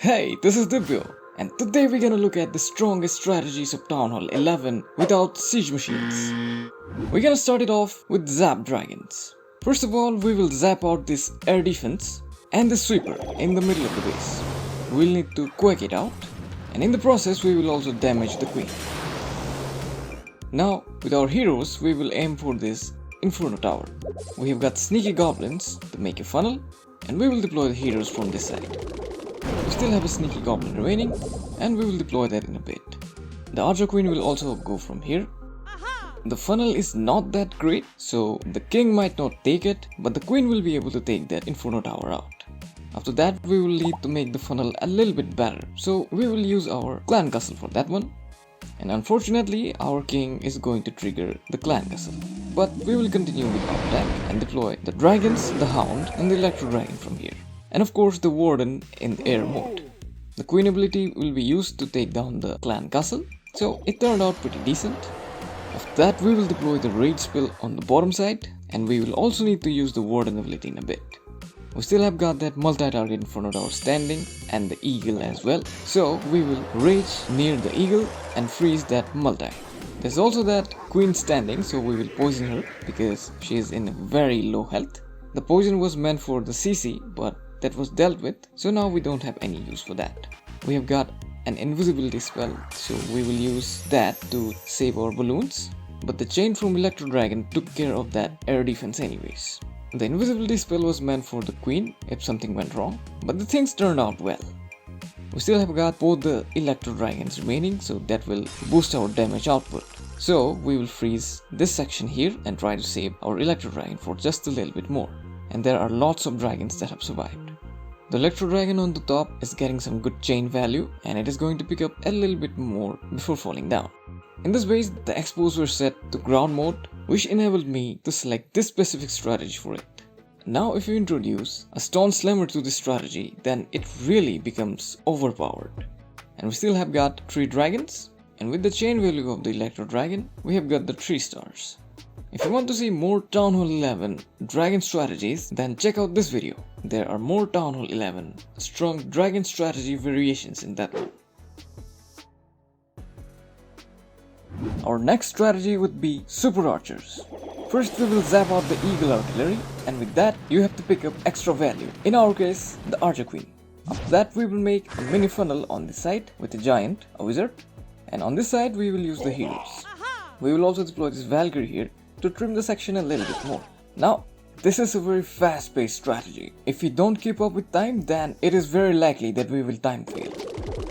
Hey, this is Divyo, and today we're gonna look at the strongest strategies of Town Hall 11 without siege machines. We're gonna start it off with Zap Dragons. First of all, we will zap out this air defense and the sweeper in the middle of the base. We'll need to quake it out, and in the process we will also damage the queen. Now, with our heroes, we will aim for this Inferno Tower. We have got sneaky goblins to make a funnel, and we will deploy the heroes from this side. We still have a sneaky goblin remaining, and we will deploy that in a bit. The Archer Queen will also go from here. The funnel is not that great, so the king might not take it, but the queen will be able to take that Inferno Tower out. After that, we will need to make the funnel a little bit better, so we will use our clan castle for that one. And unfortunately, our king is going to trigger the clan castle. But we will continue with our attack and deploy the dragons, the hound, and the Electro dragon from here. And of course the warden in air mode. The queen ability will be used to take down the clan castle, so it turned out pretty decent. After that, we will deploy the rage spell on the bottom side, and we will also need to use the warden ability in a bit. We still have got that multi-target Inferno Tower standing and the eagle as well, so we will rage near the eagle and freeze that multi. There's also that queen standing, so we will poison her because she is in very low health. The poison was meant for the CC, but that was dealt with, so now we don't have any use for that. We have got an invisibility spell, so we will use that to save our balloons, but the chain from Electro Dragon took care of that air defense anyways. The invisibility spell was meant for the queen if something went wrong, but the things turned out well. We still have got both the Electro Dragons remaining, so that will boost our damage output. So we will freeze this section here and try to save our Electro Dragon for just a little bit more. And there are lots of dragons that have survived. The Electro Dragon on the top is getting some good chain value, and it is going to pick up a little bit more before falling down. In this base, the expos were set to ground mode, which enabled me to select this specific strategy for it. Now if you introduce a stone slammer to this strategy, then it really becomes overpowered. And we still have got 3 dragons, and with the chain value of the Electro Dragon, we have got the 3 stars. If you want to see more Town Hall 11 dragon strategies, then check out this video. There are more Town Hall 11 strong dragon strategy variations in that one. Our next strategy would be super archers. First we will zap out the eagle artillery, and with that you have to pick up extra value. In our case, the Archer Queen. After that we will make a mini funnel on this side with a giant, a wizard, and on this side we will use the heroes. We will also deploy this Valkyrie here to trim the section a little bit more. Now, this is a very fast-paced strategy. If we don't keep up with time, then it is very likely that we will time fail.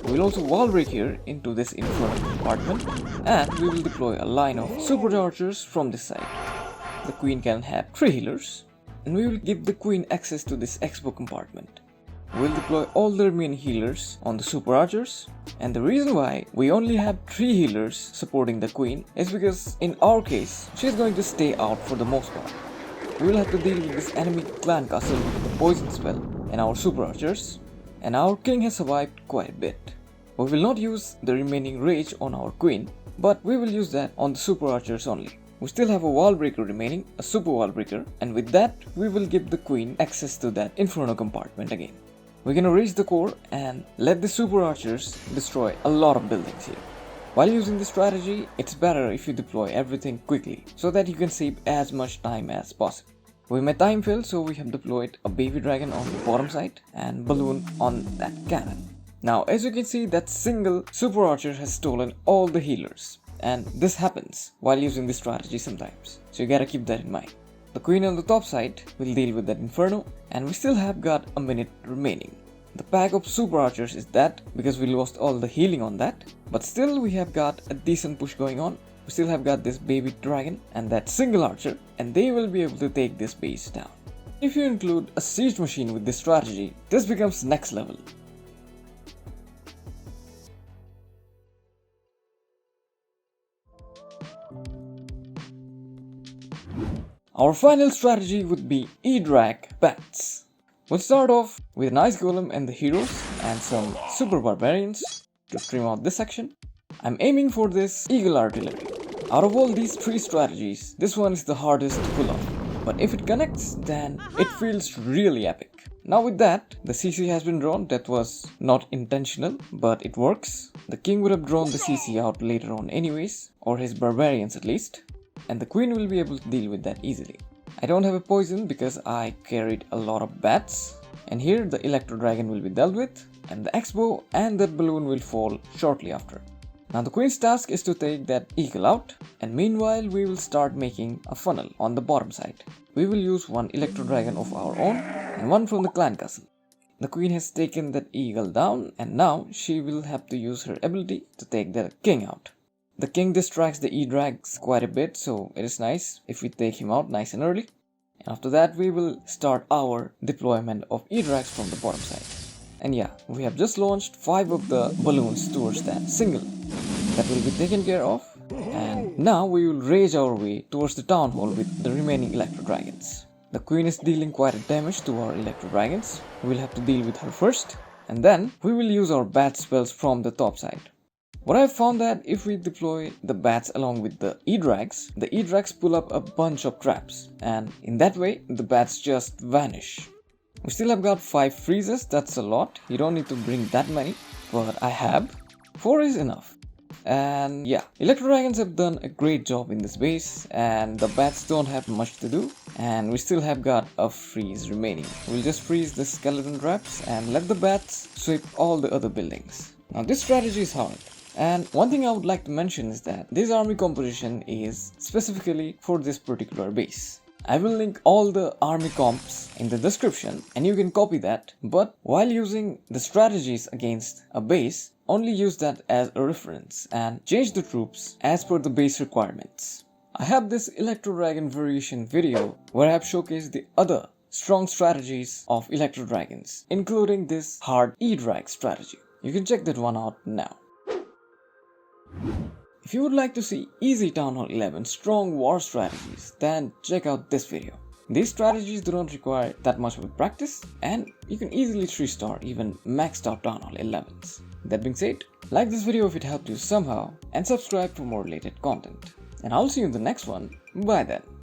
We will also wall break here into this Inferno compartment, and we will deploy a line of super archers from this side. The queen can have 3 healers, and we will give the queen access to this expo compartment. We will deploy all the remaining healers on the super archers, and the reason why we only have 3 healers supporting the queen is because in our case, she is going to stay out for the most part. We will have to deal with this enemy clan castle with the poison spell and our super archers, and our king has survived quite a bit. We will not use the remaining rage on our queen, but we will use that on the super archers only. We still have a wall breaker remaining, a super wall breaker, and with that we will give the queen access to that Inferno compartment again. We're gonna reach the core and let the super archers destroy a lot of buildings here. While using this strategy, it's better if you deploy everything quickly so that you can save as much time as possible. We may time fail, so we have deployed a baby dragon on the bottom side and balloon on that cannon. Now as you can see, that single super archer has stolen all the healers, and this happens while using this strategy sometimes, so you gotta keep that in mind. The queen on the top side will deal with that Inferno, and we still have got a minute remaining. The pack of super archers is dead because we lost all the healing on that, but still we have got a decent push going on. We still have got this baby dragon and that single archer, and they will be able to take this base down. If you include a siege machine with this strategy, this becomes next level. Our final strategy would be edrag bats. We'll start off with an ice golem and the heroes and some super barbarians to trim out this section. I'm aiming for this eagle artillery. Out of all these 3 strategies, this one is the hardest to pull off. But if it connects, then it feels really epic. Now with that, the CC has been drawn. That was not intentional, but it works. The king would have drawn the CC out later on anyways, or his barbarians at least, and the queen will be able to deal with that easily. I don't have a poison because I carried a lot of bats, and here the Electro Dragon will be dealt with, and the X-bow and that balloon will fall shortly after. Now the queen's task is to take that eagle out, and meanwhile we will start making a funnel on the bottom side. We will use one Electro Dragon of our own and one from the clan castle. The queen has taken that eagle down, and now she will have to use her ability to take the king out. The king distracts the edrags quite a bit, so it is nice if we take him out nice and early. And after that we will start our deployment of edrags from the bottom side. And yeah, we have just launched 5 of the balloons towards that single. That will be taken care of. And now we will rage our way towards the town hall with the remaining Electro Dragons. The queen is dealing quite a damage to our Electro Dragons. We will have to deal with her first, and then we will use our bat spells from the top side. What I have found that if we deploy the bats along with the edrags pull up a bunch of traps, and in that way the bats just vanish. We still have got 5 freezes. That's a lot. You don't need to bring that many, but I have. 4 is enough. And yeah, Electro Dragons have done a great job in this base, and the bats don't have much to do, and we still have got a freeze remaining. We'll just freeze the skeleton traps and let the bats sweep all the other buildings. Now this strategy is hard, and one thing I would like to mention is that this army composition is specifically for this particular base. I will link all the army comps in the description and you can copy that, but while using the strategies against a base, only use that as a reference and change the troops as per the base requirements. I have this Electro Dragon variation video where I have showcased the other strong strategies of Electro Dragons, including this hard edrag strategy. You can check that one out now. If you would like to see easy Town Hall 11 strong war strategies, then check out this video. These strategies do not require that much of a practice, and you can easily 3-star even maxed out Town Hall 11s. That being said, like this video if it helped you somehow, and subscribe for more related content. And I'll see you in the next one. Bye then.